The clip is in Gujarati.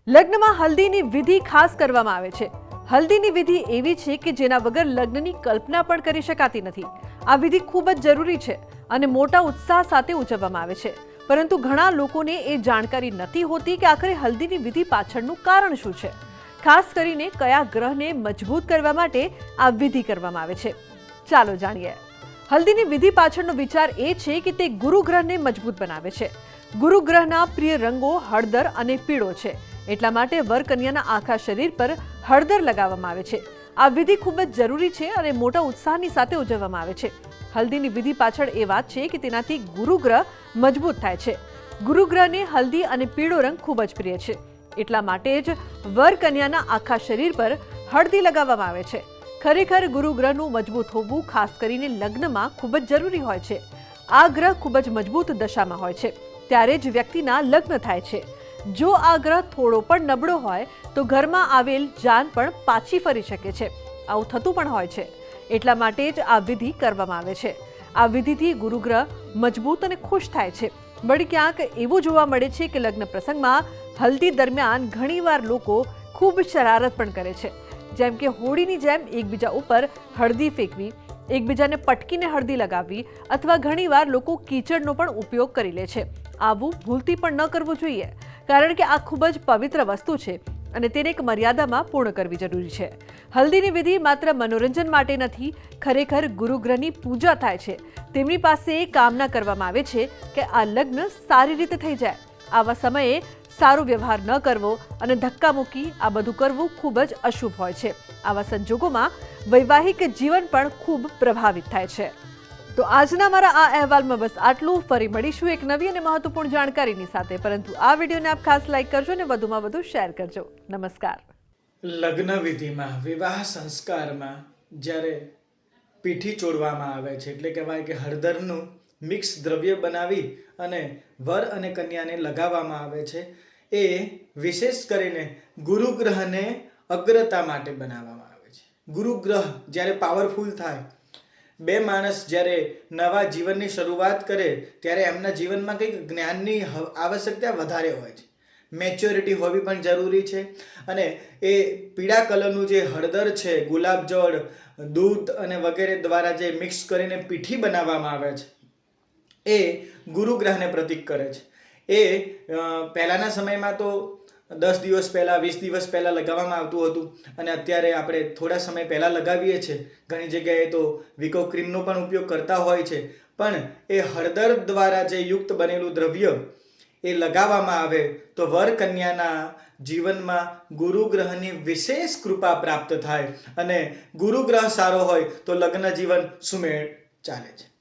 લગ્નમાં હલ્દીની વિધિ ખાસ કરવામાં આવે છે. હલ્દીની વિધિ એવી છે કે જેના વગર લગ્નની કલ્પના પણ કરી શકાતી નથી. આ વિધિ ખૂબ જ જરૂરી છે અને મોટા ઉત્સાહ સાથે ઉજવવામાં આવે છે. પરંતુ ઘણા લોકોને એ જાણકારી નથી હોતી કે આખરે હલ્દીની વિધિ પાછળનું કારણ શું છે. ખાસ કરીને કયા ગ્રહને મજબૂત કરવા માટે આ વિધિ કરવામાં આવે છે. ચાલો જાણીએ. હલ્દીની વિધિ પાછળનો વિચાર એ છે કે તે ગુરુ ગ્રહને મજબૂત બનાવે છે. ગુરુ ગ્રહના પ્રિય રંગો હળદર અને પીળો છે. એટલા માટે વર કન્યાના આખા શરીર પર હળદર લગાવવામાં આવે છે. આ વિધિ ખૂબ જ જરૂરી છે અને મોટા ઉત્સાહની સાથે ઉજવવામાં આવે છે. હલ્દીની વિધિ પાછળ એ વાત છે કે તેનાથી ગુરુ ગ્રહ મજબૂત થાય છે. ગુરુ ગ્રહને હલ્દી અને પીળો રંગ ખૂબ જ પ્રિય છે. એટલા માટે જ વર કન્યાના આખા શરીર પર હળદી લગાવવામાં આવે છે. ખરેખર ગુરુ ગ્રહનું મજબૂત હોવું ખાસ કરીને લગ્નમાં ખૂબ જ જરૂરી હોય છે. આ ગ્રહ ખૂબ જ મજબૂત દશામાં હોય છે ત્યારે જ વ્યક્તિના લગ્ન થાય છે. જો આ ગ્રહ થોડો પણ નબળો હોય તો ઘરમાં આવેલ જાન પણ પાછી ફરી શકે છે. આવું થતું પણ હોય છે. એટલા માટે જ આ વિધિ કરવામાં આવે છે. આ વિધિથી ગુરુગ્રહ મજબૂત અને ખુશ થાય છે. વળી ક્યાંક એવું જોવા મળે છે કે લગ્ન પ્રસંગમાં હલ્દી દરમિયાન ઘણીવાર લોકો ખૂબ શરારત પણ કરે છે. જેમ કે હોળીની જેમ એકબીજા ઉપર હળદી ફેંકવી, એકબીજાને પટકીને હળદી લગાવવી અથવા ઘણીવાર લોકો કીચડનો પણ ઉપયોગ કરી લે છે. આવું ભૂલથી પણ ન કરવું જોઈએ કારણ કે આ ખૂબ જ પવિત્ર વસ્તુ છે અને તેને એક મર્યાદામાં પૂર્ણ કરવી જરૂરી છે. હલ્દીની વિધિ માત્ર મનોરંજન માટે નથી, ખરેખર ગુરુગ્રહની પૂજા થાય છે. તેમની પાસે કામના કરવામાં આવે છે કે આ લગ્ન સારી રીતે થઈ જાય. આવા સમયે સારો વ્યવહાર ન કરવો અને ધક્કા મૂકી આ બધું કરવું ખૂબ જ અશુભ હોય છે. આવા સંજોગોમાં વૈવાહિક જીવન પણ ખૂબ પ્રભાવિત થાય છે. તો આજના મારા આ અહેવાલમાં બસ આટલું. ફરી મળીશું એક નવી અને મહત્વપૂર્ણ જાણકારીની સાથે. પરંતુ આ વિડીયોને આપ ખાસ લાઈક કરજો અને વધુમાં વધુ શેર કરજો. નમસ્કાર. લગ્ન વિધિમાં, વિવાહ સંસ્કારમાં જ્યારે પીઠી ચોડવામાં આવે છે એટલે કહેવાય કે હળદરનું મિક્સ દ્રવ્ય બનાવી અને વર અને કન્યાને લગાવવામાં આવે છે. એ વિશેષ કરીને ગુરુગ્રહને અગ્રતા માટે બનાવવામાં આવે છે. ગુરુગ્રહ જ્યારે પાવરફુલ થાય, બે માણસ જ્યારે નવા જીવનની શરૂઆત કરે ત્યારે એમના જીવનમાં કંઈક જ્ઞાનની આવશ્યકતા વધારે હોય છે. મેચ્યોરિટી હોવી પણ જરૂરી છે. અને એ પીળા કલરનું જે હળદર છે, ગુલાબજળ, દૂધ અને વગેરે દ્વારા જે મિક્સ કરીને પીઠી બનાવવામાં આવે છે એ ગુરુગ્રહને પ્રતીક કરે છે. એ પહેલાંના સમયમાં તો 10 દિવસ પહેલાં, 20 દિવસ પહેલાં લગાવવામાં આવતું હતું અને અત્યારે આપણે થોડા સમય પહેલાં લગાવીએ છીએ. ઘણી જગ્યાએ તો વિકો ક્રીમનો પણ ઉપયોગ કરતા હોય છે. પણ એ હળદર દ્વારા જે યુક્ત બનેલું દ્રવ્ય એ લગાવવામાં આવે તો વર કન્યાના જીવનમાં ગુરુગ્રહની વિશેષ કૃપા પ્રાપ્ત થાય અને ગુરુગ્રહ સારો હોય તો લગ્ન જીવન સુમેળ ચાલે છે.